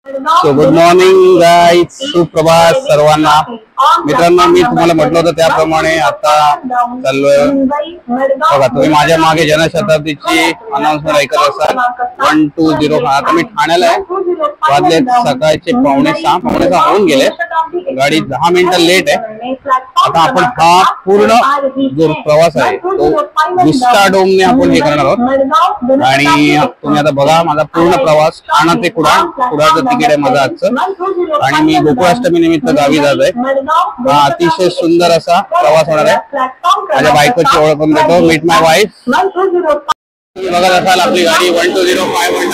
So good morning guys, सुप्रभात सर्वांना. मित्रांनो, मी तुम्हाला म्हटलं होतं त्याप्रमाणे आता चाललोय बघा. तुम्ही माझ्या मागे जनशताब्दीची अनाउन्समेंट ऐकत असाल 120. आता मी ठाण्याला आहे. वाजले सकाळचे 5:45 होऊन गेले. गाडी 10 मिनिटं लेट आहे. आता आपण हा पूर्ण जो प्रवास आहे तो विस्टाडोमने आपण हे करणार आहोत. आणि तुम्ही आता बघा माझा पूर्ण प्रवास ठाणा ते कुडाळचं तिकीट आहे माझं आजचं. आणि मी गोकुळाष्टमी निमित्त गावी जात आहे. हा अतिशय सुंदर असा प्रवास होणार आहे. माझ्या बायकोची ओळख करून देतो. मीट माय वाईफ. बघत असाल आपली गाडी 12051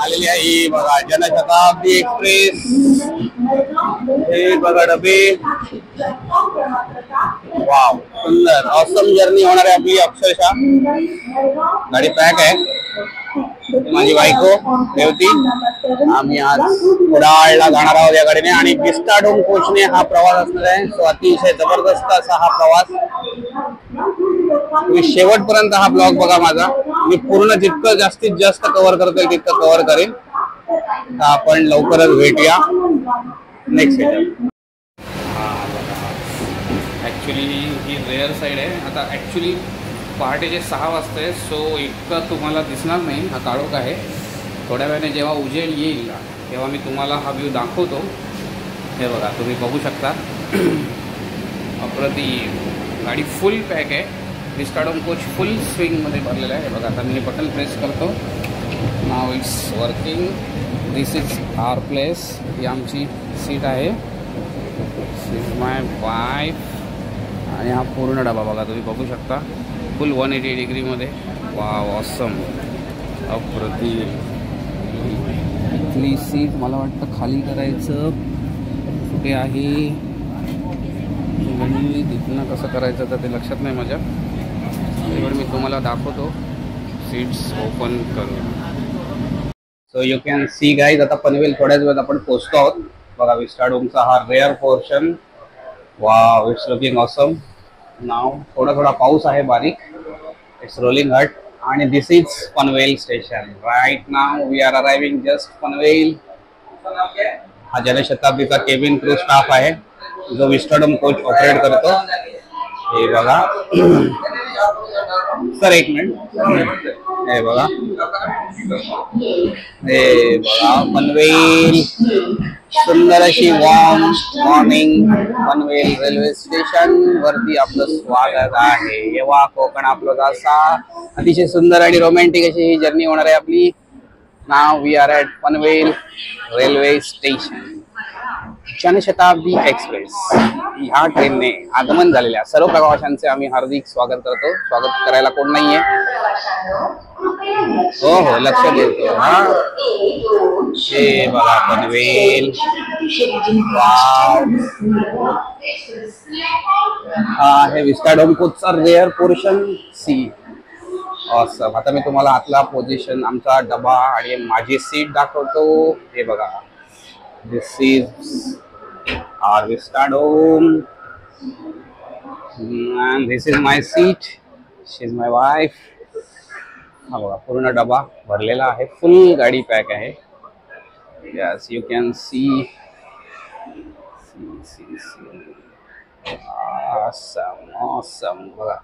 आलेली आहे. ही बघा जनशताब्दी एक्सप्रेस. हे बघा डबे. वाव, सुंदर ऑसम जर्नी होणार आहे आपली. अक्षरशः गाडी पॅक आहे. माझी बायको रेवती. आम्ही आज कुडाळला जाणार आहोत या गाडीने. आणि विस्टाडोम कोचने हा प्रवास असणार आहे. सो अतिशय जबरदस्त असा हा प्रवास. तुम्ही शेवटपर्यंत हा ब्लॉग बघा माझा. मी पूर्ण जितकं जास्तीत जास्त कव्हर करता येईल तितकं कव्हर करेन. तर आपण लवकरच भेटूया नेक्स्ट व्हिडिओ. ऍक्च्युली ही रेअर साईड आहे. आता ऍक्च्युली पहाटेचे 6 वाजता. सो इतकं तुम्हाला दिसणार नाही. हा काळोख आहे. थोड्या वेळाने जेव्हा उजेड येईल तेव्हा मी तुम्हाला हा व्ह्यू दाखवतो. हे बघा, तुम्ही बघू शकता. अप्रतिम. गाडी फुल पॅक आहे. विस्टाडोम कोच फुल स्विंगमध्ये भरलेला आहे. बघा, आता मी बटन प्रेस करतो. Now it's working. This is our place. ही आमची सीट आहे. This is my wife. आणि हा पूर्ण डबा बघा, तुम्ही बघू शकता. फुल 180 डिग्रीमध्ये. वाव, ऑसम, अप्रतिम. इथली सीट मला वाटतं खाली करायचं कुठे आहे. तिथनं कसं करायचं तर ते लक्षात नाही माझ्या. त्यामुळे मी तुम्हाला दाखवतो सीट्स ओपन करून. So you can C guys, आता पनवेल थोड्याच वेळात आपण पोहोचतो आहोत. बघा विस्टाडोमचा हा rear portion. Wow, it's looking awesome. Now थोडा पाऊस आहे बारीक. It's rolling hut. आणि this is Panvel station. Right now we are arriving just Panvel. हा जनशताब्दीचा केबिन क्रू स्टाफ आहे जो विस्टाडोम कोच ऑपरेट करतो. हे बघा सर, एक मिनिट. हे बघा, हे बघा पनवेल. सुंदर अशी warm morning Panvel railway station वरती आपलं स्वागत आहे. येवा कोकण आपलं असा अतिशय सुंदर आणि रोमॅन्टिक अशी ही जर्नी होणार आहे आपली. Now we are at Panvel railway station. Janshatabdi express ह्या ट्रेनने आगमन झालेल्या सर्व प्रवाशांचे आम्ही हार्दिक स्वागत करतो. स्वागत करायला कोण नाहीये. हो हो, लक्ष देतो. हा, हे बघा पनवेल. हा हे विस्टाडोम कोचचा रेअर पोर्शन सी. ऑसम. आता मी तुम्हाला आतला पोझिशन, आमचा डबा आणि माझी सीट दाखवतो. हे बघा, this is our Vistadome and this is my seat. She is my wife. हा बघा, पूर्ण डबा भरलेला आहे. फुल गाडी पॅक आहे. Yes, you can C. Awesome. बघा,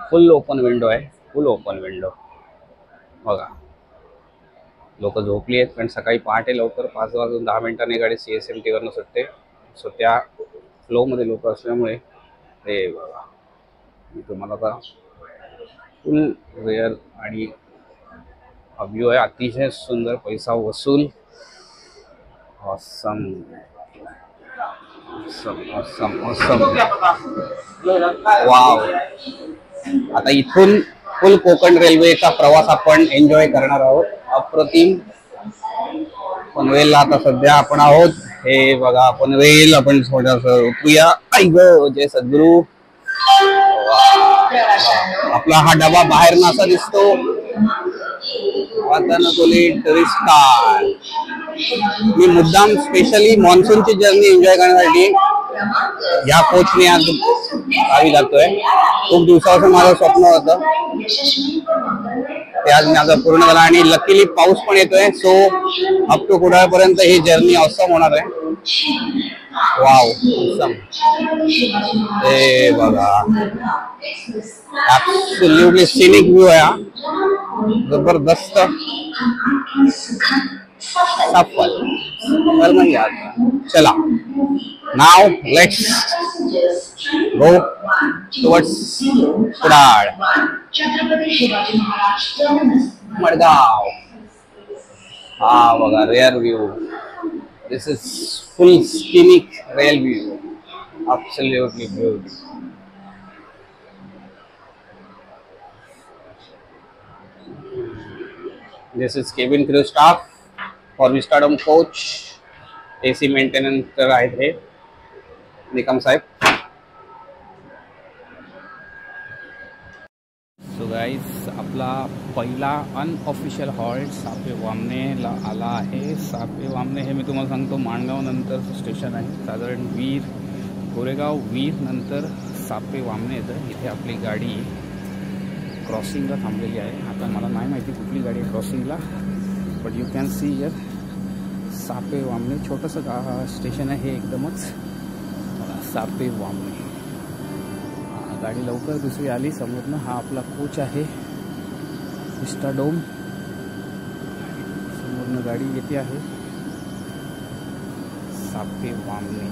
फुल ओपन विंडो आहे. फुल ओपन विंडो बघा. लोक झोपली आहेत कारण सकाळी पहाटे लवकर 5 वाजून 10 मिनिटांनी गाडी CSMT वरनं सुटते. सो त्या फ्लोमध्ये लोक असल्यामुळे हे बघा, मी तुम्हाला आता फुल रेअर आणि व्ह्यू आहे. अतिशय सुंदर, पैसा वसूल. Awesome awesome awesome awesome. Wow. आता इथून फुल कोकण रेल्वेचा प्रवास आपण एन्जॉय करणार आहोत. अप्रतिम. पनवेलला आता सध्या आपण आहोत. हे बघा पनवेल. आपण थोडंसं उतरूया. आई ग, जय सद्गुरू. आपला हा डबा बाहेर असा दिसतो. वातानुकूलित टुरिस्ट. मी मुद्दाम स्पेशली मान्सूनची जर्नी एन्जॉय करण्यासाठी या कोचने आज गावी जातोय. खूप दिवसापासून माझं स्वप्न होतं. ते आज माझा पूर्ण झाला आणि लकीली पाऊस पण येतोय. सो अप टू कुडाळपर्यंत ही जर्नी ऑसम होणार आहे. Wow awesome. हे बघा ऍब्सोल्युटली सिनिक व्ह्यू आहे हा, जबरदस्त. सफल चला now let's go towards Kudal Madgaon. हा बघा rear view. This is full scenic rear view. Absolutely beautiful. This is cabin crew staff for Vistadom coach. AC maintenance तर आहेत हे निकम साहेब. सो गाइस आपला पहिला अनऑफिशियल हॉल्ट सापे वामनेला आला आहे. सापे वामने हे मी तुम्हाला सांगतो माणगाव नंतर स्टेशन आहे. साधारण वीर गोरेगाव वीर नंतर सापे वामने येतं. इथे आपली गाडी क्रॉसिंगला थांबलेली आहे. आता मला नाही माहिती कुठली गाडी आहे क्रॉसिंगला, but you can see here Sape Wamne. छोटंसं स्टेशन आहे हे एकदमच. सापे वामने गाडी लवकर दुसरी आली समोरनं. हा आपला कोच आहे विस्टाडोम. समोरनं गाडी येते आहे. सापे वामने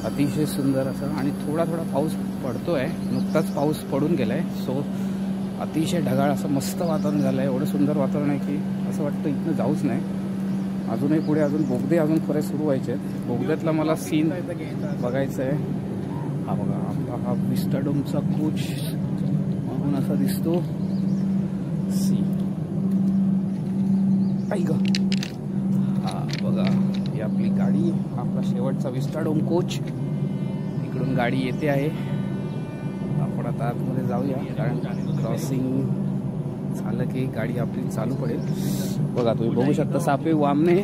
अतिशय सुंदर असं आणि थोडा थोडा पाऊस पडतोय. नुकताच पाऊस पडून गेलाय. सो अतिशय ढगाळ असं मस्त वातावरण झालं आहे. एवढं सुंदर वातावरण आहे की असं वाटतं इथनं जाऊच नाही. अजूनही पुढे अजून बोगदे अजून खरे सुरू व्हायचे आहेत. बोगद्यातला मला सीन बघायचं आहे. हा बघा आपला हा विस्टाडोमचा कोच म्हणून असा दिसतो. सी हा बघा ही आपली गाडी. आपला शेवटचा विस्टाडोम कोच. इकडून गाडी येते आहे. आपण आता आतमध्ये जाऊया कारण क्रॉसिंग झालं की गाडी आपली चालू पडेल. बघा तुम्ही बघू शकता सापे वामने.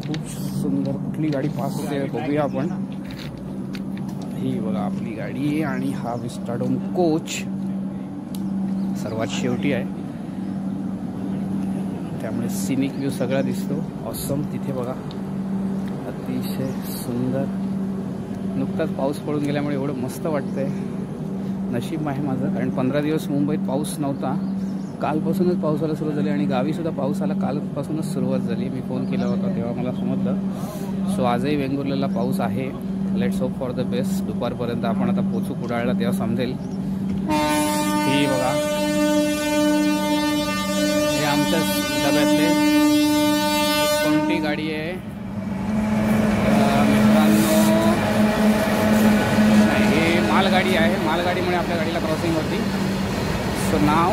खूप सुंदर कुठली गाडी पास होते बघूया आपण. ही बघा आपली गाडी आणि हा विस्टाडोम कोच सर्वात शेवटी आहे. त्यामुळे सिनिक व्ह्यू सगळा दिसतो. ऑसम. तिथे बघा अतिशय सुंदर. नुकताच पाऊस पडून गेल्यामुळे एवढं मस्त वाटतंय. नशीब आहे माझं कारण 15 दिवस मुंबईत पाऊस नव्हता. कालपासूनच पावसाला सुरुवात झाली आणि गावीसुद्धा पावसाला कालपासूनच सुरुवात झाली. मी फोन केला होता तेव्हा मला समजलं. सो आजही वेंगुर्ल्याला पाऊस आहे. Let's hope for the best. दुपारपर्यंत आपण आता पोचू कुडाळला तेव्हा समजेल. ही बघा हे आमच्या डब्यातले कोणती गाडी आहे मित्रांनो. हे मालगाडी आहे. मालगाडीमुळे आपल्या गाडीला क्रॉसिंग होती. सो नाव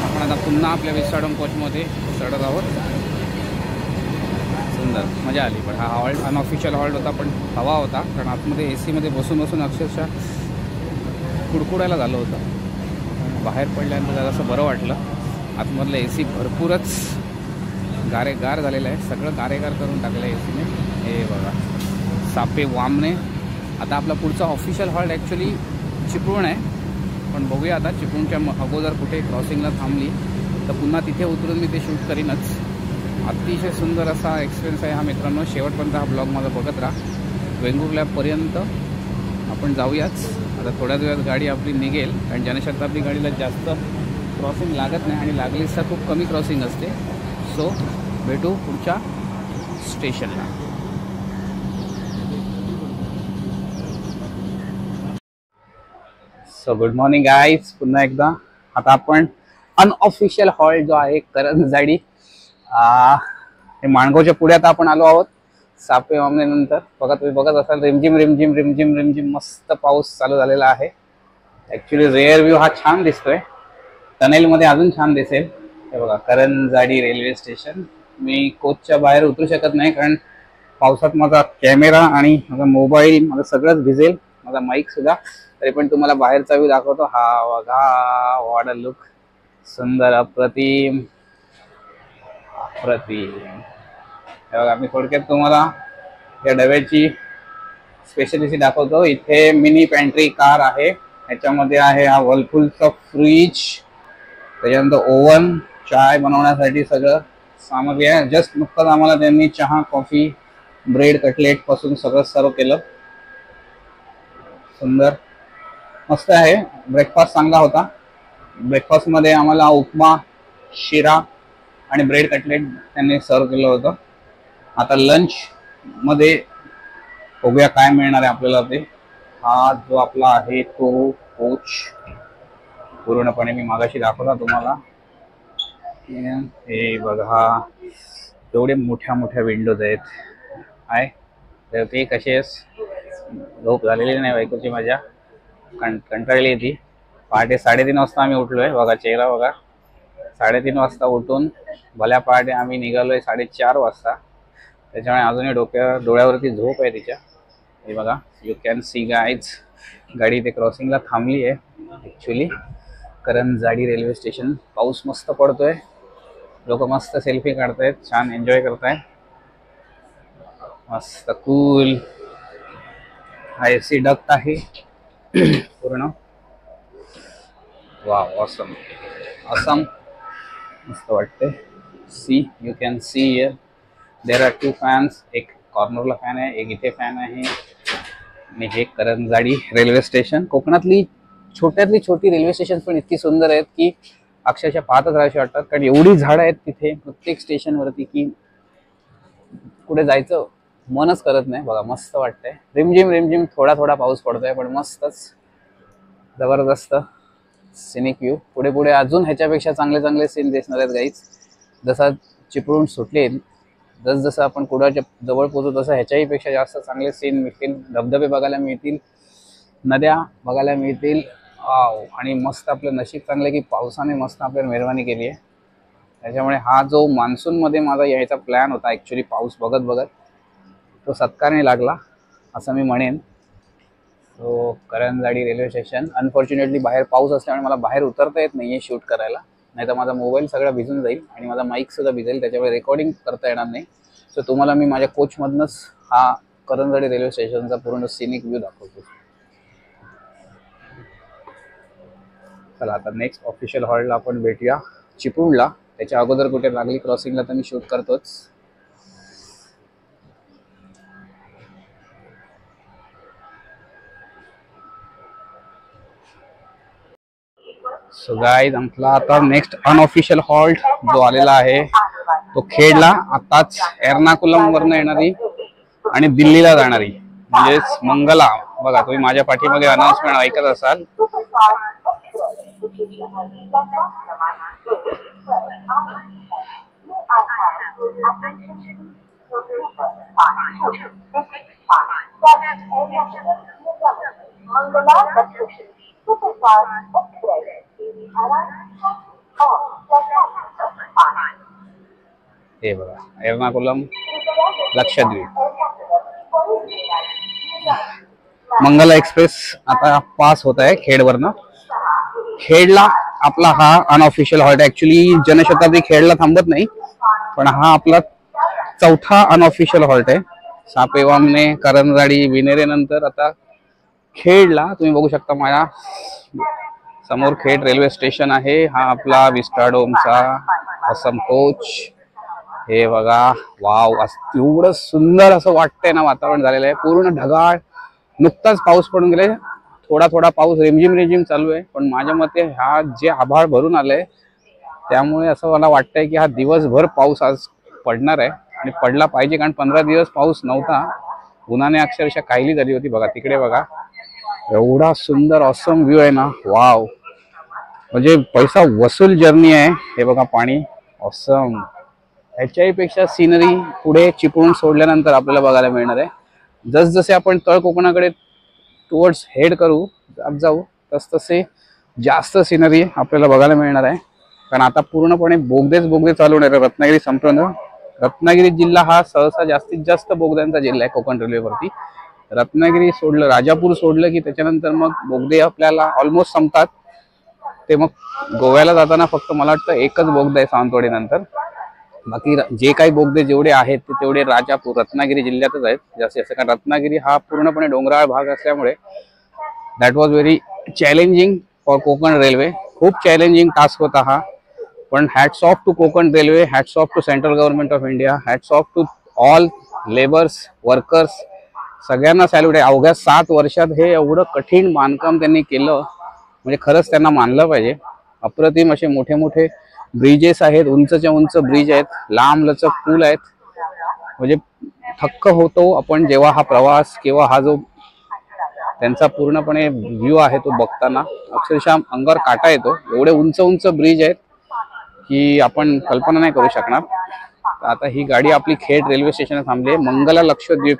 आपण आता पुन्हा आपल्या विस्टाडोम कोचमध्ये चढत आहोत. सुंदर मजा आली. पण हा हॉल्ट अनऑफिशियल हॉल्ट होता पण हवा होता कारण आतमध्ये AC मध्ये बसून बसून अक्षरशः कुडकुडायला झालं होतं. बाहेर पडल्यानंतर जरासं बरं वाटलं. आतमधलं AC भरपूरच गारेगार झालेलं आहे. सगळं गारेगार करून टाकलं आहे AC ने. हे बघा सापे वामने. आता आपला पुढचा ऑफिशियल हॉल्ट ॲक्च्युली चिपळूण आहे. पण बघूया आता चिपळूणच्या अगोदर कुठे क्रॉसिंगला थांबली तर पुन्हा तिथे उतरून मी ते शूट करीनच. अतिशय सुंदर असा एक्सपिरियन्स आहे हा मित्रांनो. शेवटपर्यंत हा ब्लॉग माझा बघत राहा. वेंगुर्ल्यापर्यंत आपण जाऊयाच. आता थोड्याच वेळात गाडी आपली निघेल कारण जनशताब्दी गाडीला जास्त क्रॉसिंग लागत नाही आणि लागलीच तर खूप कमी क्रॉसिंग असते. सो भेटू पुढच्या स्टेशनला. So good morning guys. पुन्हा एकदा आता आपण अनऑफिशियल हॉल्ट जो आहे करंजाडी हे माणगावच्या पुढे आता आपण आलो आहोत. सापे वामने नंतर बघा तुम्ही बघत असाल रिमझिम रिमझिम रिमझिम रिमझिम मस्त पाऊस चालू झालेला आहे. ॲक्च्युली रेअर व्ह्यू हा छान दिसतोय. टनेलमध्ये अजून छान दिसेल. हे बघा करंजाडी रेल्वे स्टेशन. मी कोचच्या बाहेर उतरू शकत नाही कारण पावसात माझा कॅमेरा आणि माझा मोबाईल माझं सगळंच भिजेल. माझा माईक सुद्धा. तरी पण तुम्हाला बाहेरचा व्ह्यू दाखवतो. हा बघा वॉट अ लुक. सुंदर अप्रतिम अप्रतिम. हे बघा मी थोडक्यात तुम्हाला या डब्याची स्पेशलिटी दाखवतो. इथे मिनी पॅन्ट्री कार आहे. ह्याच्यामध्ये आहे हा वर्लपूलचा फ्रीज त्याच्यानंतर ओव्हन, चाय बनवण्यासाठी सगळं सामग्री आहे. जस्ट नुकतंच आम्हाला त्यांनी चहा, कॉफी, ब्रेड, कटलेट पासून सगळं सर्व केलं. सुंदर मस्त आहे. ब्रेकफास्ट चांगला होता. ब्रेकफास्ट मध्ये आम्हाला उपमा, शिरा आणि ब्रेड कटलेट त्यांनी सर्व केलं होतं. आता लंच मध्ये बघूया काय मिळणार आहे आपल्याला ते. हा जो आपला आहे तो कोच पूर्णपणे मी मागाशी दाखवला तुम्हाला. हे बघा एवढे मोठ्या मोठ्या विंडोज आहेत. आहे तर ते कसे झोप झालेली नाही बायकोची माझ्या, कंटाळली ती. पहाटे 3:30 वाजता आम्ही उठलोय. बघा चेहरा बघा. 3:30 वाजता उठून भल्या पहाटे आम्ही निघालोय 4:30 वाजता. त्याच्यामुळे अजूनही डोळ्यावरती झोप आहे तिच्या. हे बघा यू कॅन सी गाईज. गाडी इथे क्रॉसिंगला थांबली आहे ॲक्च्युली. Karanjadi railway station. पाऊस मस्त पडतोय. लोक मस्त सेल्फी काढतायत, छान एन्जॉय करतायत. मस्त कूल. हा एसी डक्ट आहे पूर्ण. Wow awesome awesome. मस्त वाटते. So you can see here there are 2 fans. एक कॉर्नरला फॅन आहे, एक इथे फॅन आहे. आणि हे करंजाडी रेल्वे स्टेशन. कोकणातली छोट्यातली छोटी रेल्वे स्टेशन पण इतकी सुंदर आहेत की अक्षरशः पाहतच राहायची वाटतात. कारण एवढी झाडं आहेत तिथे प्रत्येक स्टेशनवरती की कुठे जायचं मनच करत नाही. बघा मस्त वाटतंय. रिमझिम रिमझिम थोडा थोडा पाऊस पडतोय पण मस्तच जबरदस्त सिनिक व्ह्यू. पुढे पुढे अजून ह्याच्यापेक्षा चांगले चांगले सीन दिसणार आहेत गाईज. जसा चिपळूण सुटले, जसं आपण कुडाच्या जवळ पोहोचू तसं ह्याच्याही पेक्षा जास्त चांगले सीन मिळतील. धबधबे बघायला मिळतील, नद्या बघायला मिळतील. आणि मस्त आपलं नशीब चांगलं की पावसाने मस्त आपल्याला मेहरबानी केली आहे. त्याच्यामुळे हा जो मान्सूनमध्ये माझा यायचा प्लॅन होता ॲक्च्युली पाऊस बघत बघत, तो सत्कारने लागला असं मी म्हणेन. So Karanjadi railway station. Unfortunately बाहेर पाऊस असल्यामुळे मला बाहेर उतरता येत नाही आहे शूट करायला. नाही तर माझा मोबाईल सगळा भिजून जाईल आणि माझा माईकसुद्धा भिजेल. त्याच्यामुळे रेकॉर्डिंग करता येणार नाही. सो तुम्हाला मी माझ्या कोचमधनंच हा करंजाडी रेल्वे स्टेशनचा पूर्ण सिनिक व्ह्यू दाखवतो. चला आता नेक्स्ट ऑफिशियल हॉल्टला आपण भेटूया चिपळूणला. त्याच्या अगोदर कुठे लागली क्रॉसिंगला तर मी शूट करतोच. सो गाईज आपला आता नेक्स्ट अनऑफिशियल हॉल्ट जो आलेला आहे तो खेडला. आताच एर्नाकुलम वरनं येणारी आणि दिल्लीला जाणारी म्हणजेच मंगला. बघा तुम्ही माझ्या पाठीमागे अनाउन्समेंट ऐकत असाल. हे बघा एर्नाकुलम लक्षद्वीप. मंगला एक्सप्रेस आता पास होत आहे खेडवरनं. खेडला आपला हा अनऑफिशियल हॉल्ट. ऍक्च्युली जनशताब्दी खेडला थांबत नाही पण हा आपला चौथा अनऑफिशियल हॉल्ट आहे. सापेवामने, करंजाडी, विनेरे नंतर आता खेडला. तुम्ही बघू शकता माझ्या समोर खेड रेल्वे स्टेशन आहे. हा आपला विस्टाडोमचा असम कोच. हे बघा वाव एवढं सुंदर असं वाटतंय ना वातावरण झालेलं आहे. पूर्ण ढगाळ. नुकताच पाऊस पडून गेले. थोडा थोडा पाऊस रिमझिम रिमझिम चालू आहे पण माझ्या मते हा जे आभाळ भरून आलंय त्यामुळे असं मला वाटतंय की हा दिवसभर पाऊस आज पडणार आहे आणि पडला पाहिजे. कारण 15 दिवस पाऊस नव्हता. उन्हाने अक्षरशः काहिली झाली होती. बघा तिकडे बघा एवढा सुंदर ऑसम व्ह्यू आहे ना. वाव म्हणजे पैसा वसूल जर्नी आहे. हे बघा पाणी ऑसम. ह्याच्याही पेक्षा सिनरी पुढे चिपळूण सोडल्यानंतर आपल्याला बघायला मिळणार आहे. जसजसे आपण तळ कोकणाकडे टुवर्ड्स हेड करू जाऊ तसतसे जास्त सिनरी आपल्याला बघायला मिळणार आहे. कारण आता पूर्णपणे बोगदे चालू होणार आहे. रत्नागिरी संपूर्ण रत्नागिरी जिल्हा हा सहसा जास्तीत जास्त बोगद्यांचा जिल्हा आहे कोकण रेल्वेवरती. रत्नागिरी सोडलं, राजापूर सोडलं की त्याच्यानंतर मग बोगदे आपल्याला ऑलमोस्ट संपतात. ते मग गोव्याला जाताना फक्त मला वाटतं एकच बोगदा आहे सावंतवाडी नंतर. बाकी जे काही बोगदे जेवढे आहेत ते तेवढे राजापूर रत्नागिरी जिल्ह्यातच आहेत जास्तीत जास्त. कारण रत्नागिरी हा पूर्णपणे डोंगराळ भाग असल्यामुळे that was very challenging for Konkan railway. खूप चॅलेंजिंग टास्क होता हा. पण hats off to Konkan railway, hats off to central government of India, hats off to all labours, workers, सगळ्यांना सॅल्यूट आहे. अवघ्या 7 वर्षात हे एवढं कठीण बांधकाम त्यांनी केलं, म्हणजे खरंच त्यांना मानलं पाहिजे. अप्रतिम असे मोठे मोठे ब्रिजेस आहेत, उंचच्या उंच ब्रिज आहेत, लांब लचक पूल आहेत. म्हणजे थक्क होतो आपण जेव्हा हा प्रवास किंवा हा जो त्यांचा पूर्णपणे व्ह्यू आहे तो बघताना, अक्षरशः अंगावर काटा येतो. एवढे उंच उंच ब्रिज आहेत की आपण कल्पना नाही करू शकणार. आता ही गाडी आपली खेड रेल्वे स्टेशनला थांबली आहे. मंगला लक्षद्वीप,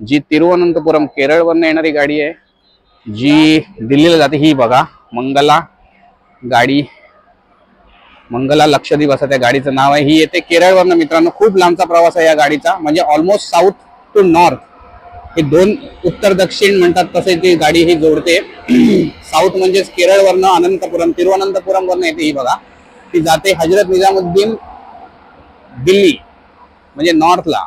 जी तिरुवनंतपुरम केरळवरून येणारी गाडी आहे, जी दिल्लीला जाते. ही बघा मंगला गाडी, मंगला लक्षद्वीप असं त्या गाडीचं नाव आहे. ही येते केरळवरनं मित्रांनो. खूप लांबचा प्रवास आहे या गाडीचा, म्हणजे ऑलमोस्ट साऊथ टू नॉर्थ, हे 2 उत्तर दक्षिण म्हणतात तसे ती गाडी ही जोडते. साऊथ म्हणजेच केरळवरनं अनंतपुरम, तिरुवनंतपुरम वरनं येते. ही बघा ती जाते हजरत निजामुद्दीन दिल्ली, म्हणजे नॉर्थला,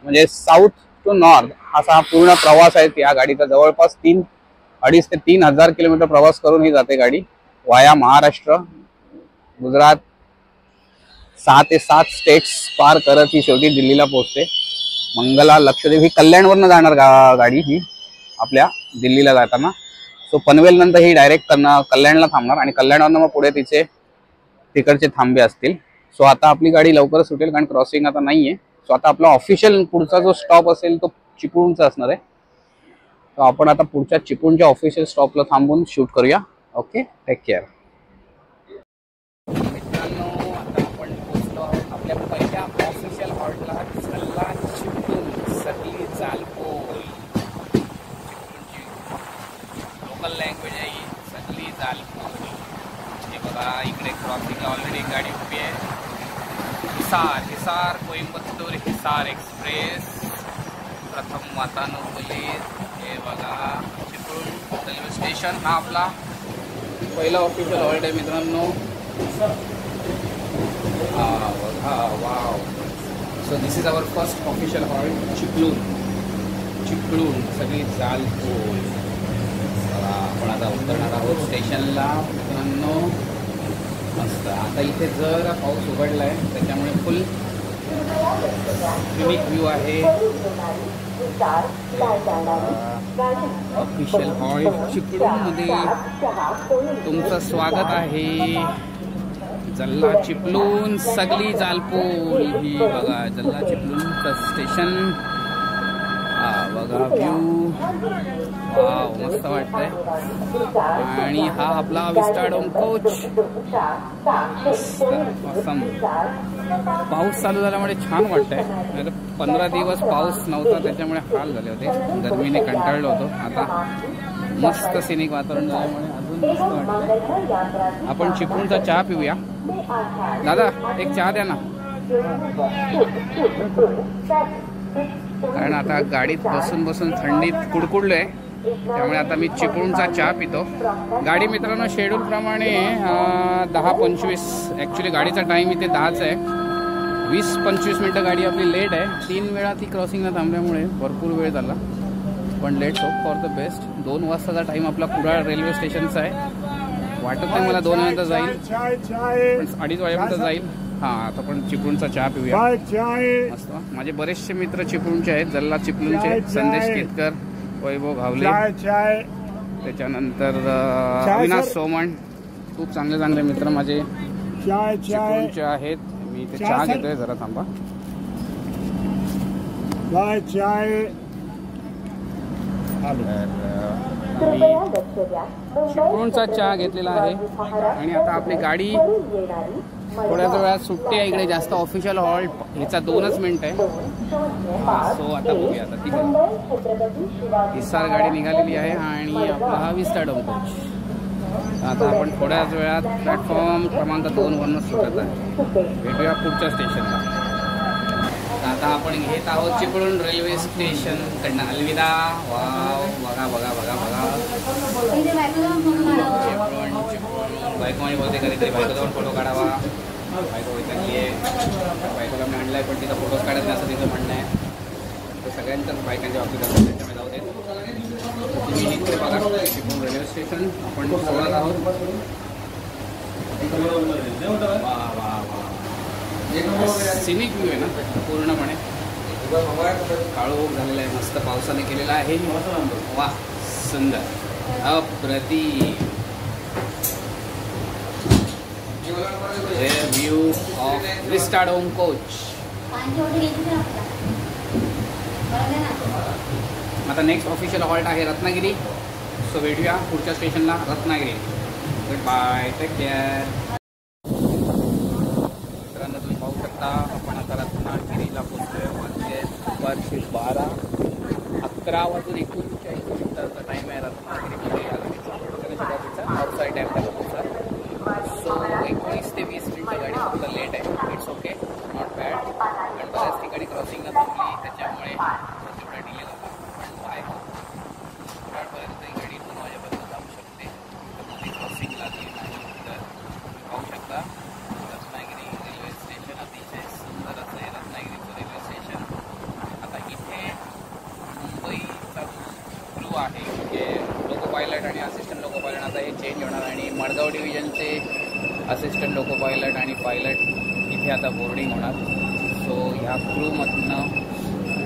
म्हणजे साऊथ टू नॉर्थ असा हा पूर्ण प्रवास आहे या गाडीचा. जवळपास 2,500 ते 3,000 किलोमीटर प्रवास करून ही जाते गाडी वाया महाराष्ट्र, गुजरात, 6 ते 7 स्टेट्स पार करत ही शेवटी दिल्लीला पोहोचते. मंगला लक्षद्वीप ही कल्याणवरनं जाणार गाडी ही आपल्या दिल्लीला जाताना. सो पनवेल नंतर ही डायरेक्ट कल्याणला थांबणार आणि कल्याणवरनं मग पुढे तिचे तिकडचे थांबे असतील. सो आता आपली गाडी लवकरच सुटेल कारण क्रॉसिंग आता नाहीये. सो आता आपला ऑफिशियल पुढचा जो स्टॉप असेल तो चिपळूणचा असणार आहे. तर आपण आता पुढच्या चिपळूणच्या ऑफिशियल स्टॉपला थांबून शूट करूया. Okay, take care. मित्रांनो आता आपण पोहोचलो आहोत आपल्या पहिल्या ऑफिशियल हॉल्टला, झल्ला चिपळूण सगळी जालपोल. चिपळूणची लोकल लँग्वेज आहे ही, सगळी जालपोल. हे बघा इकडे क्रॉसिंगला ऑलरेडी गाडी उभी आहे. हिसार कोइंबतूर हिसार एक्सप्रेस, प्रथम वातानुकूलित. हे बघा चिपळूण रेल्वे स्टेशन हा आपला पहिला ऑफिशियल हॉल्ट आहे मित्रांनो. बघा wow. So this is our first official halt Chiplun. Chiplun सगळी जालपोल. आपण आता उतरणार आहोत स्टेशनला मित्रांनो. मस्त. आता इथे जरा पाऊस उघडला आहे त्याच्यामुळे फुल युनिक व्ह्यू आहे. ऑफिशियल हॉल्ट चिपळूणमध्ये तुमचं स्वागत आहे. जल्ला चिपळूण सगळी जालपोल. ही बघा जल्ला चिपळूणचं स्टेशन. बघा व्ह्यू, वाव मस्त वाटतंय. आणि हा आपला विस्टाडोम कोच. पाऊस चालू झाल्यामुळे छान वाटतंय. 15 दिवस पाऊस नव्हता त्याच्यामुळे हाल झाले होते, गरमीने कंटाळलो होतो. आता मस्त सिनिक वातावरण झाल्यामुळे अजून मस्त वाटतंय. आपण चिपळूणचा चहा पिऊया. दादा एक चहा द्या ना, कारण आता गाडीत बसून बसून थंडीत कुडकुडलोय त्यामुळे आता मी चिपळूणचा चहा पितो. गाडी मित्रांनो शेड्यूल प्रमाणे 10:25, ॲक्च्युली गाडीचा टाईम इथे 10च आहे. 20-25 मिनटं गाडी आपली लेट आहे. 3 वेळा ती क्रॉसिंगला थांबल्यामुळे भरपूर वेळ झाला, पण let hope for the best. 2 वाजताचा टाईम आपला कुडाळ रेल्वे स्टेशनचा आहे. वाटत नाही मला 2 वाजता जाईल, पण 2:30 वाजेपर्यंत जाईल. हां आता पण चिपळूणचा चहा पिऊया. मस्त. माझे बरेचसे मित्र चिपळूणचे आहेत, जल्ला चिपळूणचे. संदेश केतकर, वैभव घावले, त्याच्यानंतर अविनाश सोमण. खूप चांगले चांगले मित्र माझे चिपळूणचे आहेत. मी इथे चहा घेतोय, जरा थांबा. चिपळूणचा चहा घेतलेला आहे आणि आता आपली गाडी थोड्याच वेळात सुट्टी आहे. इकडे जास्त ऑफिशियल हॉल्ट ह्याचा 2च मिनिट आहे. सो आता बघूया. आता ती हिसार गाडी निघालेली आहे आणि आपला हा विस्टाडोम कोच. आता आपण थोड्याच वेळात प्लॅटफॉर्म क्रमांक 2 वरनं सुटत आहे. भेटूया पुढच्या स्टेशनला. आता आपण घेत आहोत चिपळूण रेल्वे स्टेशन कडनं अलविदा. वाव बघा बघा बघा बघा चिपळूण. बायकोने बोलते कधीतरी बायकोचा पण फोटो काढावा. बायको विचारली आहे, बायकोला मी आणलाय पण तिचा फोटोज काढत नाही असं तिचं म्हणणं आहे. तर सगळ्यांच्याच बायकांच्या बाबतीत असतात, त्याच्यामुळे जाऊ देत. तुम्ही इथे बघा चिपळूण रेल्वे स्टेशन आपण सोडत आहोत. सिनिक व्ह्यू आहे ना पूर्णपणे. काळोख झालेला आहे, मस्त पावसाने केलेला आहे. वा सुंदर अप्रतिम. View of Vistadome coach. आता नेक्स्ट ऑफिशियल हॉल्ट आहे रत्नागिरी. सो भेटूया पुढच्या स्टेशनला Ratnagiri. Goodbye, take care. मित्रांनो तुम्ही पाहू शकता आपण आता रत्नागिरीला पोहोचलोय. वाजले दुपारचे 12, 11:39 टाईम आहे रत्नागिरीमध्ये आउटसाईड डॅम त्याला पोहोचला. सो 19 ते 20 मिनिटं गाडी फक्त लेट आहे. It's okay, not bad. आणि बऱ्याच ठिकाणी क्रॉसिंगला थांबली त्याच्यामुळे तेवढा डिले झाला. पण बाय पर्यंत ही गाडी 2 वाजेपर्यंत जाऊ शकते. मध्ये क्रॉसिंग लागली नाही तर पाहू शकता. रत्नागिरी रेल्वे स्टेशन अतिशय सुंदर असं आहे रत्नागिरीचं रेल्वे स्टेशन. आता इथे मुंबईचा क्रू आहे म्हणजे लोको पायलट आणि असिस्टंट लोको पायलट आता हे चेंज होणार आणि मडगाव डिव्हिजनचे असिस्टंट लोको पायलट आणि पायलट इथे आता बोर्डिंग होणार. सो ह्या क्रूमधनं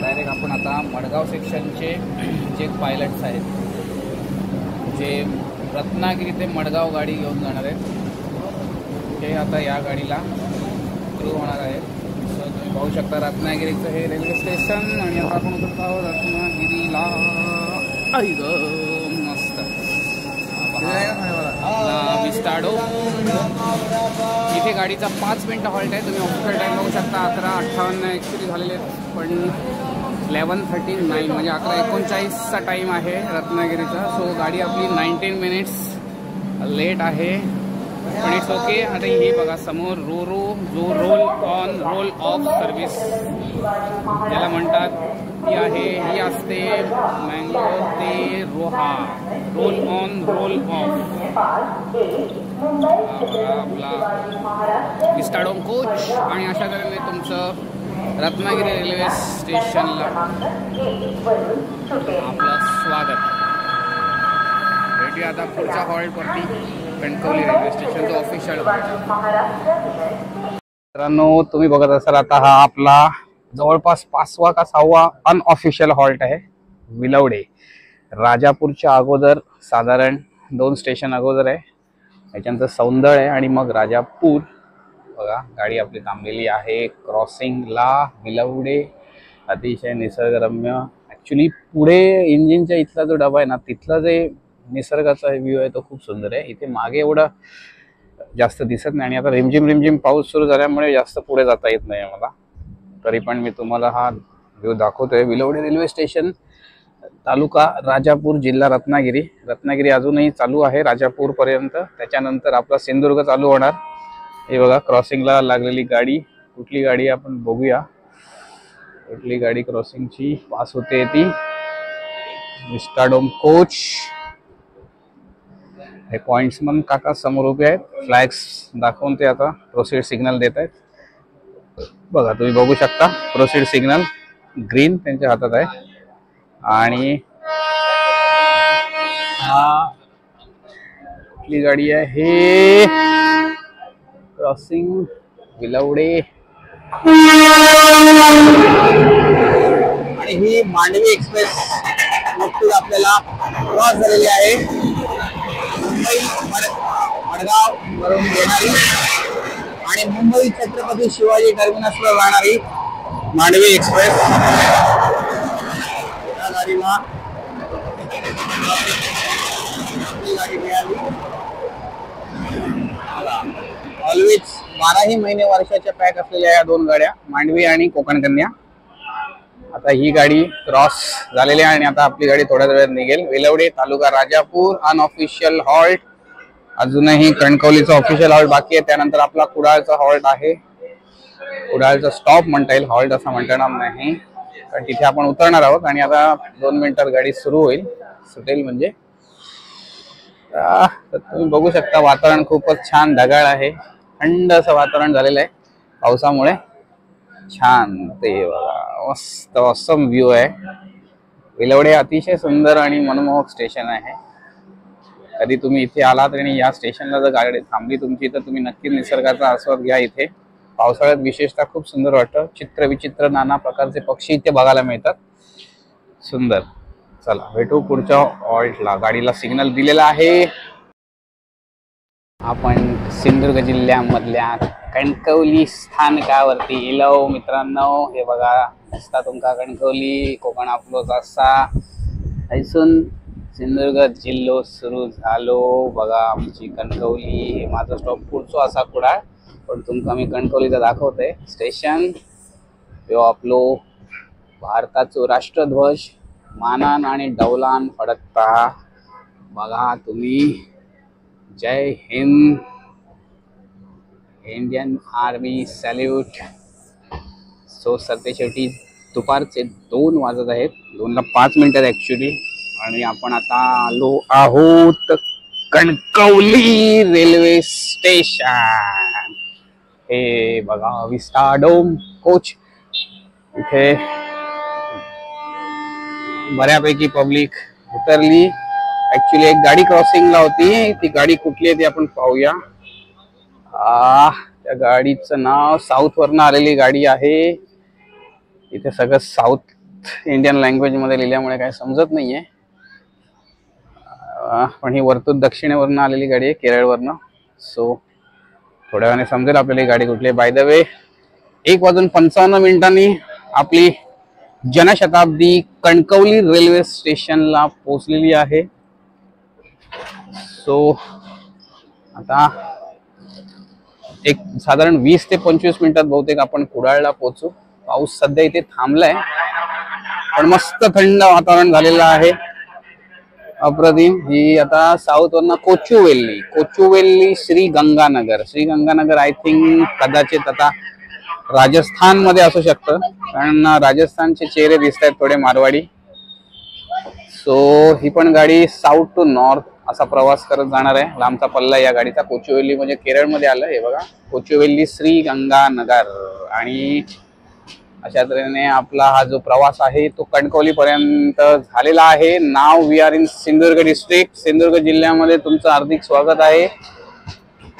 डायरेक्ट आपण आता मडगाव सेक्शनचे जे पायलट्स आहेत जे रत्नागिरी ते मडगाव गाडी घेऊन जाणार आहेत ते आता या गाडीला क्रू होणार आहे. सो तुम्ही पाहू शकता रत्नागिरीचं हे रेल्वे स्टेशन. आणि आता आपण उतरत आहोत रत्नागिरीला. आई ग मस्त विस्टाडोम. इथे गाडीचा 5 मिनिटं हॉल्ट आहे. तुम्ही ऑफिशियल टाईम बघू शकता 11:58 ॲक्च्युली झालेले आहेत पण 11:39 म्हणजे 11:39चा टाईम आहे रत्नागिरीचा. सो गाडी आपली 19 मिनिट्स लेट आहे पण इट्स ओके. आता हे बघा समोर रोरो जो roll on roll of service ज्याला म्हणतात ती आहे. ही असते मँगलोर ते Roha roll on roll of. आपला विस्टाडोम कोच. आणि अशा तऱ्हेने तुमचं रत्नागिरी रेल्वे स्टेशनला आपलं स्वागत. भेटूया आता पुढच्या हॉल्टवरती कणकवली रेल्वे स्टेशनचं ऑफिशियल हॉल्ट. मित्रांनो तुम्ही बघत असाल आता हा आपला जवळपास 5वा का 6वा अनऑफिशियल हॉल्ट आहे विलवडे. राजापूरच्या अगोदर साधारण 2 स्टेशन अगोदर आहे. त्याच्यानंतर सौंदळ आहे आणि मग राजापूर. बघा गाडी आपली थांबलेली आहे क्रॉसिंगला विलवडे. अतिशय निसर्गरम्य. ॲक्च्युली पुढे इंजिनच्या इथला जो डबा आहे ना तिथला जे निसर्गाचा व्ह्यू आहे तो खूप सुंदर आहे. इथे मागे एवढं जास्त दिसत नाही आणि आता रिमझिम पाऊस सुरू झाल्यामुळे जास्त पुढे जाता येत नाही मला. तरी पण मी तुम्हाला हा व्ह्यू दाखवतोय. विलवडे रेल्वे स्टेशन, तालुका राजापूर, जिल्हा रत्नागिरी. रत्नागिरी अजूनही चालू आहे राजापूर पर्यंत. त्याच्यानंतर आपला सिंधुदुर्ग चालू होणार. हे बघा क्रॉसिंगला लागलेली गाडी. कुठली गाडी आपण बघूया. कुठली गाडी क्रॉसिंगची पास होते ती. Vistadome coach. हे पॉइंट्समन काका समोर उभे आहेत. फ्लॅग्स दाखवून ते आता प्रोसीड सिग्नल देत आहेत. बघा तुम्ही बघू शकता प्रोसीड सिग्नल ग्रीन त्यांच्या हातात आहे. आणि हा कुठली गाडी आहे. क्रॉसिंग विलवडे. आणि ही मांडवी एक्सप्रेस नुकतीच आपल्याला क्रॉस झालेली आहे. मुंबई मडगाव वरून येणारी आणि मुंबई छत्रपती शिवाजी टर्मिनसला जाणारी मांडवी एक्सप्रेस. या गाडीला गाडी मिळाली. ऑलवेज 12ही महिने वर्षाच्या पॅक असलेल्या या 2 गाड्या मांडवी आणि कोकण कन्या. आता ही गाडी क्रॉस झालेली आहे आणि आता आपली गाडी थोड्या वेळात निघेल. विलवडे तालुका राजापूर अनऑफिशियल हॉल्ट. अजूनही कणकवलीचा ऑफिशियल हॉल्ट बाकी आहे. त्यानंतर आपला कुडाळचा हॉल्ट आहे. कुडाळचा स्टॉप म्हणता येईल, हॉल्ट असं म्हणता येणार नाही कारण तिथे आपण उतरणार आहोत. आणि आता 2 मिनिटात गाडी सुरू होईल, सुटेल म्हणजे. तर तुम्ही बघू शकता वातावरण खूपच छान ढगाळ आहे. थंड असं वातावरण झालेलं आहे पावसामुळे. छान ते बघा मस्त ऑसम व्ह्यू आहे. विलवडे अतिशय सुंदर आणि मनमोहक स्टेशन आहे. कधी तुम्ही इथे आलात आणि या स्टेशनला जर गाडी थांबली तुमची तर तुम्ही नक्की निसर्गाचा आस्वाद घ्या इथे. पावसाळ्यात विशेषतः खूप सुंदर वाटतं. चित्र विचित्र नाना प्रकारचे पक्षी इथे बघायला मिळतात. सुंदर. चला भेटू पुढच्या हॉल्टला. गाडीला सिग्नल दिलेला आहे. आपण सिंधुदुर्ग जिल्ह्यामधल्या कणकवली स्थानकावरती येलो मित्रांनो. हे बघा दिसता तुमका कणकवली. कोकण आपलो असा हैसून सिंधुदुर्ग जिल्हो सुरू झालो. बघा आमची कणकवली. हे माझा स्टॉप पुढचो असा कुडाळ, पण तुमका मी कणकवलीचा दाखवतोय स्टेशन. ह्यो आपलो भारताचो राष्ट्रध्वज मानान आणि डौलान फडकता. बघा तुम्ही. जय हिंद. Indian army salute. सो सध्या शेवटी दुपारचे 2 वाजत आहेत. 2:05 ऍक्च्युली. आणि आपण आता आलो आहोत कणकवली रेल्वे स्टेशन. हे बघा विस्टाडोम कोच. इथे बऱ्यापैकी पब्लिक उतरली. ऍक्च्युली एक गाडी क्रॉसिंगला होती. ती गाडी कुठली आहे ती आपण पाहूया. त्या गाडीचं नाव साऊथ वरनं आलेली गाडी आहे. इथे सगळं साऊथ इंडियन लँग्वेज मध्ये लिहिल्यामुळे काही समजत नाहीये. पण ही वरतून दक्षिणेवरनं आलेली गाडी आहे, केरळवरनं. सो थोड्या वेळाने समजेल आपल्याला ही गाडी कुठली आहे. बाय द वे 1:55 आपली जनशताब्दी कणकवली रेल्वे स्टेशनला पोहोचलेली आहे. सो आता एक साधारण 20 ते 25 मिनिटात बहुतेक आपण कुडाळला पोहोचू. पाऊस सध्या इथे थांबलाय, पण मस्त थंड वातावरण झालेलं आहे. अप्रतिम. ही आता साऊथ वरनं कोचुवेली श्री गंगानगर आय थिंक कदाचित आता राजस्थान मध्ये असू शकतं, कारण राजस्थानचे चेहरे दिसत आहेत थोडे मारवाडी. सो ही पण गाडी साऊथ टू नॉर्थ असा प्रवास करत जाणार आहे. लांबचा पल्ला या गाडीचा. कोचुवेली म्हणजे केरळमध्ये आलं. हे बघा कोचुवेली श्री गंगानगर. आणि अशा तऱ्हेने आपला हा जो प्रवास आहे तो कणकवली पर्यंत झालेला आहे. Now we are in Sindhudurg district. Sindhudurg जिल्ह्यामध्ये तुमचं हार्दिक स्वागत आहे.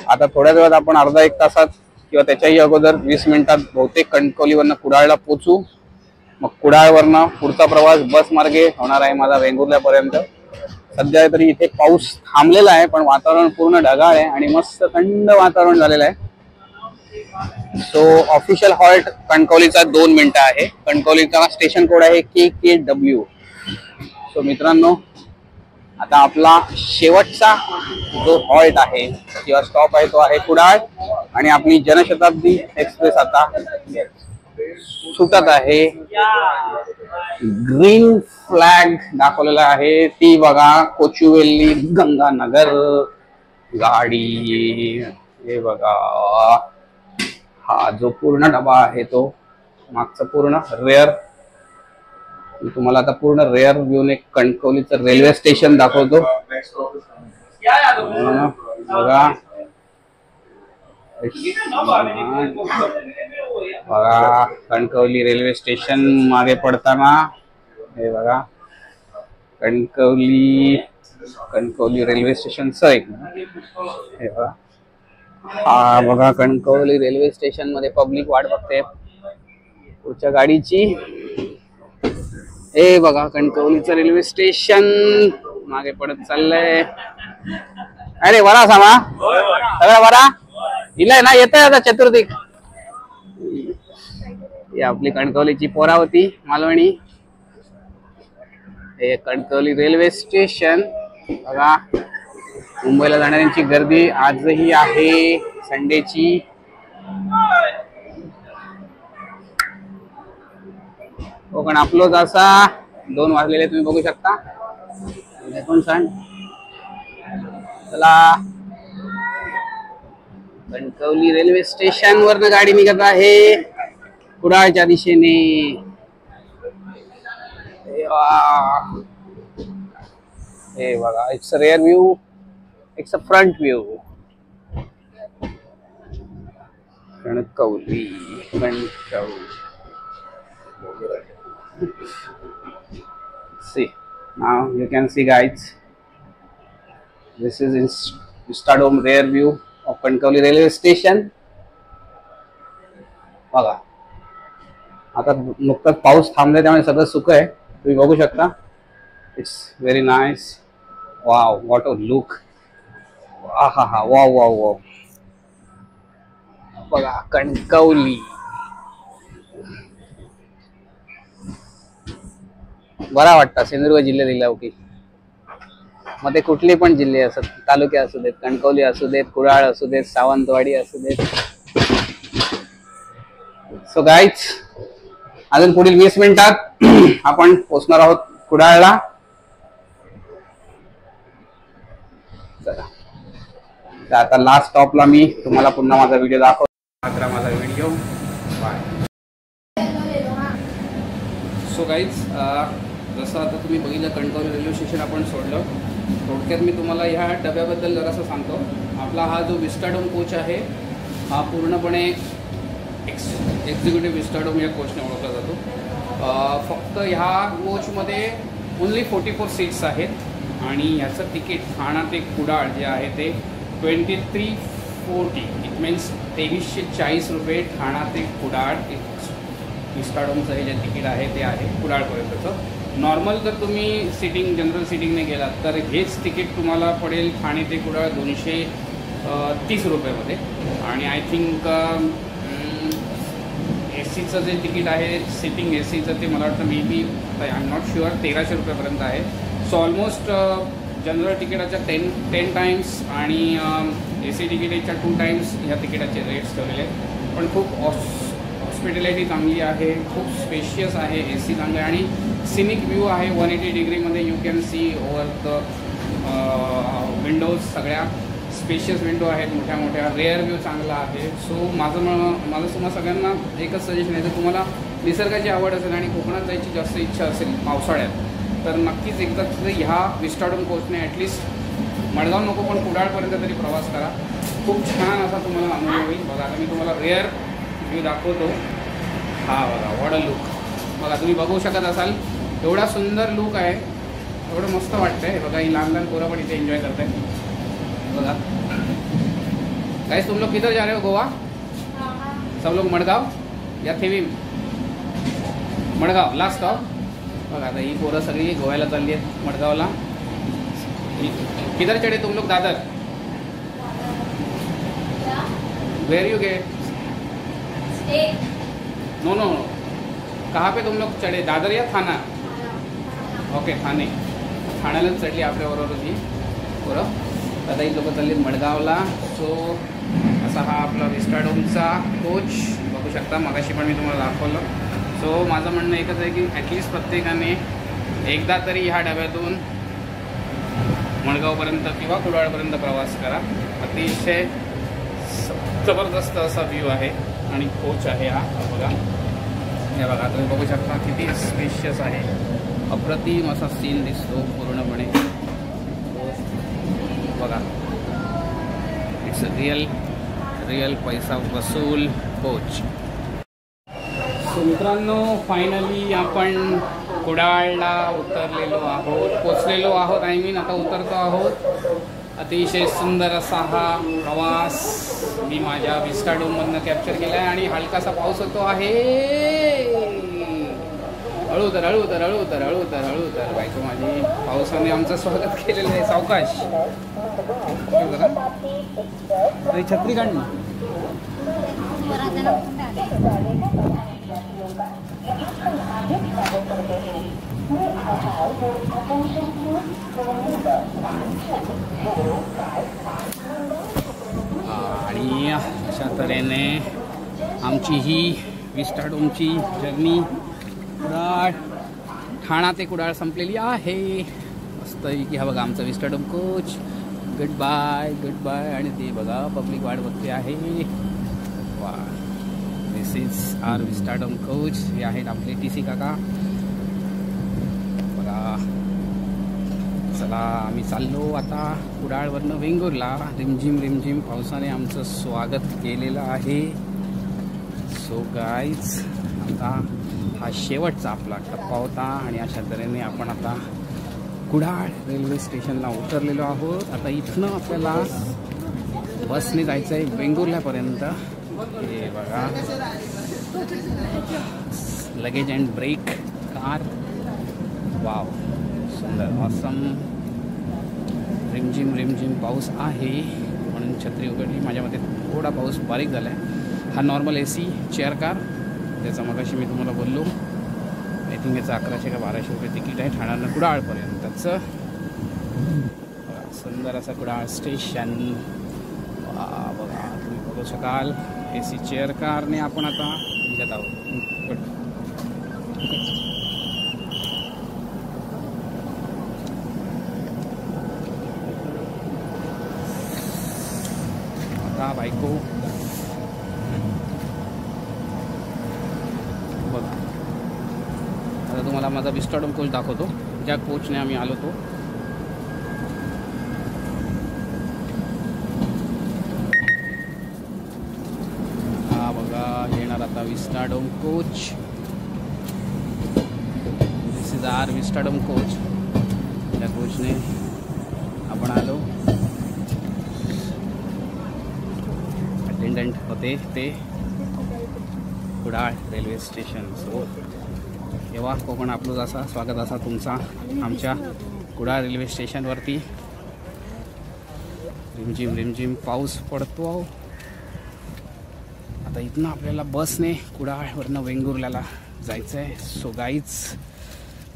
आता थोड्याच वेळात आपण अर्धा 1 तासात किंवा त्याच्याही अगोदर 20 मिनिटात बहुतेक कणकवलीवरनं कुडाळला पोहोचू. मग कुडाळवरनं पुढचा प्रवास बस मार्गे होणार आहे माझा वेंगुर्ल्यापर्यंत. सध्या तरी इथे पाऊस थांबलेला आहे, पण वातावरण पूर्ण ढगाळ आहे आणि मस्त थंड वातावरण झालेलं आहे. सो ऑफिशियल हॉल्ट कणकवलीचा 2 मिनिटं आहे. कणकवलीचा स्टेशन कोड आहे KKW. सो मित्रांनो आता आपला शेवटचा जो हॉल्ट आहे किंवा स्टॉप आहे तो आहे कुडाळ. आणि आपली जनशताब्दी एक्सप्रेस आता सुटत आहे. ग्रीन फ्लॅग दाखवलेला आहे. ती बघा कोचुवेली गंगानगर गाडी. हे बघा हा जो पूर्ण डबा आहे तो मागचा पूर्ण रेअर. तुम्हाला आता पूर्ण रेअर व्ह्यूने कणकवलीचं रेल्वे स्टेशन दाखवतो. बघा बघा कणकवली रेल्वे स्टेशन मागे पडताना. हे बघा कणकवली रेल्वे स्टेशनचं एक. हे बघा हा बघा कणकवली रेल्वे स्टेशन मध्ये पब्लिक वाट बघते पुढच्या गाडीची. हे बघा कणकवलीचं रेल्वे स्टेशन मागे पडत चाललंय. अरे बरा सामा सगळं बरा इलाय ना. येतंय आता चतुर्दिक. ही आपली कणकवलीची पोरावती मालवणी. हे कणकवली रेल्वे स्टेशन. बघा मुंबईला जाणाऱ्यांची गर्दी आजही आहे संडेची. कोकण आपलोच असा. 2 वाजलेले तुम्ही बघू शकता. कोण सांग. चला कणकवली रेल्वे स्टेशन वरनं गाडी निघत आहे कुडाळच्या दिशेने. हे बघा it's a rare view, it's a front view. Kankavli. See now you can see guys this is vistadome rare view of Kankavli railway station. बघा आता नुकताच पाऊस थांबलाय त्यामुळे सगळं सुकं आहे, तुम्ही बघू शकता. It's very nice. Wow, what a look. हा हा, वाव वाव वाव. बघा कणकवली. बरा वाटतं सिंधुदुर्ग जिल्ह्यात दिला की. मग ते कुठले पण जिल्हे असत, तालुके असू देत, कणकवली असू देत, कुडाळ असू देत, सावंतवाडी असू देत. सो गाईज अजून पुढील 20 मिनिटात आपण पोहोचणार आहोत कुडाळला. तर आता लास्ट स्टॉपला मी तुम्हाला पुन्हा माझा व्हिडिओ दाखवतो. माझा व्हिडिओ बाय. सो गाईज जसं आता तुम्ही बघितलं कणकवली रेल्वे स्टेशन आपण सोडलं. थोडक्यात मी तुम्हाला ह्या डब्याबद्दल जरासं सांगतो. आपला हा जो विस्टाडोम कोच आहे हा पूर्णपणे एक्झिक्युटिव्ह विस्टाडोम या कोचने ओळखला जातो. फक्त ह्या कोचमध्ये ओन्ली 44 सीट्स आहेत आणि ह्याचं तिकीट ठाणा ते कुडाळ जे आहे ते 2340. इट मीन्स 2340 रुपये ठाणा ते कुडाळ विस्टाडोमचं हे जे तिकीट आहे ते आहे कुडाळपर्यंतचं. नॉर्मल जर तुम्ही सिटिंग जनरल सिटिंगने गेलात तर हेच तिकीट तुम्हाला पडेल ठाणे ते कुडाळ 230 रुपयामध्ये. आणि आय थिंक एसीचं जे तिकीट आहे सिटिंग एसीचं ते मला वाटतं maybe I am not sure 1300 रुपयापर्यंत आहे. सो ऑलमोस्ट जनरल तिकिटाच्या 10 टाइम्स आणि AC तिकिटाच्या 2 टाइम्स ह्या तिकिटाचे रेट्स ठेवलेले आहेत. पण खूप हॉस्पिटॅलिटी चांगली आहे, खूप स्पेशियस आहे, AC चांगलं आहे आणि सिनिक व्ह्यू आहे 180 डिग्रीमध्ये. You can C over the Windows, सगळ्या स्पेशियस विंडो आहेत मोठ्या मोठ्या. रेअर व्ह्यू चांगला आहे. सो माझं तुम्हाला सगळ्यांना एकच सजेशन आहे, जर तुम्हाला निसर्गाची आवड असेल आणि कोकणात जायची जास्त इच्छा असेल पावसाळ्यात तर नक्कीच एकदा ह्या विस्टाडोम कोचने ॲटलिस्ट मडगाव नको पण कुडाळपर्यंत तरी प्रवास करा. खूप छान असा तुम्हाला अनुभव होईल. बघा आता मी तुम्हाला रेअर व्ह्यू दाखवतो. हा बघा व्हॉट अ लुक. बघा तुम्ही बघू शकत असाल एवढा सुंदर लुक आहे, एवढं मस्त वाटतंय. बघा ही लहान लहान पोरं पण इथे एन्जॉय करत आहे. बघा गाइस तुम लोग किधर जा रहे हो? गोवा? सब लोग मडगाव या थेवी? Madgaon last stop. बघा आता ही पोरं सगळी गोव्याला चालली आहेत मडगावला. किधर चढे तुम लोग? Dadar. Where you get? No no no, कहाँ पे तुम लोग चढे? दादर या थाना? ओके ठाणे. ठाण्यालाच चढली आपल्याबरोबर ही पोरं. आता ही लोक चालली मडगावला. सो असा हा आपला विस्टाडोमचा कोच बघू शकता. मगाशी पण मी तुम्हाला दाखवलं. सो माझं म्हणणं एकच आहे की ॲटलिस्ट प्रत्येकाने एकदा तरी ह्या डब्यातून मडगावपर्यंत किंवा कुडाळपर्यंत प्रवास करा. अतिशय जबरदस्त असा व्ह्यू आहे आणि कोच आहे हा. बघा हे बघा तुम्ही बघू शकता किती स्पेशियस आहे. अप्रतिम असा सीन दिसतो पूर्णपणे. बघा इट्स अ रिअल पैसा वसूल कोच. सो मित्रांनो फायनली आपण कुडाळला उतरलेलो आहोत, पोचलेलो आहोत. आय मीन आता उतरतो आहोत. अतिशय सुंदर असा हा प्रवास मी माझ्या विस्टाडोममधनं कॅप्चर केला आहे आणि हलकासा पाऊस होतो आहे. हळू उतर हळू उतर हळू उतर हळू उतर हळू उतर. बायको माझी पावसाने आमचं स्वागत केलेलं आहे. सावकाश छत्री काढ. आणि अशा तऱ्हेने आमची ही विस्टाडोमची जर्नी कुडाळ ठाणा ते कुडाळ संपलेली आहे. मस्त की हा बघा आमचा Vistadome coach. Goodbye goodbye. आणि ते बघा पब्लिक वाट बघते आहे. वा this is our Vistadome coach. हे आहेत आपले TC काका. बघा चला आम्ही चाललो आता कुडाळवरनं वेंगुर्ला. रिमझिम पावसाने आमचं स्वागत केलेलं आहे. सो गाईज आता हा शेवटचा आपला टप्पा होता आणि अशा तऱ्हेने आपण आता कुडाळ रेल्वे स्टेशनला उतरलेलो आहोत. आता इथनं आपल्याला बसने जायचं आहे वेंगुर्ल्यापर्यंत. हे बघा, luggage and brake car. Wow, सुंदर, ऑसम. रिमझिम पाऊस आहे म्हणून छत्री उघडली. माझ्यामध्ये थोडा पाऊस बारीक झाला आहे. हा नॉर्मल AC चेअर कार, त्याचा मगाशी मी तुम्हाला बोललो. आय थिंक याचं 1100 का 1200 रुपये तिकीट आहे ठाण्यानं कुडाळपर्यंतचं. सुंदर असं कुडाळ स्टेशन. बघा, तुम्ही बघू शकाल. AC चेअर कारने आपण आता निघत आहोत. आता बायको बघा, आता तुम्हाला माझा विस्टाडोम कोच दाखवतो, ज्या कोचने आम्ही आलो तो. हा बघा, येणार आता Vistadome coach. This is our Vistadome coach. त्या कोचने आपण आलो. अटेंडंट होते ते कुडाळ रेल्वे स्टेशन. सो तेव्हा कोकण आपलं असा स्वागत असा तुमचा आमच्या कुडाळ रेल्वे स्टेशनवरती. रिमझिम पाऊस पडतो. आता इथनं आपल्याला बसने कुडाळवरनं वेंगुर्ल्याला जायचं आहे. सो गाईज,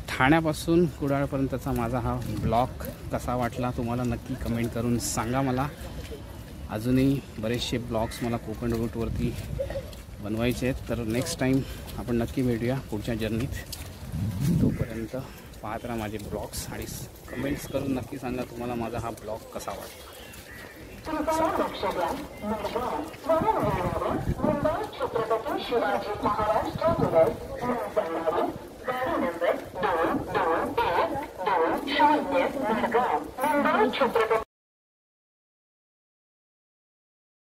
ठाण्यापासून कुडाळपर्यंतचा माझा हा ब्लॉग कसा वाटला तुम्हाला नक्की कमेंट करून सांगा मला. अजूनही बरेचसे ब्लॉग्स मला कोकण रूटवरती बनवायचे आहेत, तर नेक्स्ट टाईम आपण नक्की भेटूया पुढच्या जर्नीत. तोपर्यंत पाहत राहा माझे ब्लॉग्स आणि कमेंट्स करून नक्की सांगा तुम्हाला माझा हा ब्लॉग कसा वाटला. छत्रपती शिवाजी महाराज गाडी नंबर 2212 0 मुंबई छत्रपती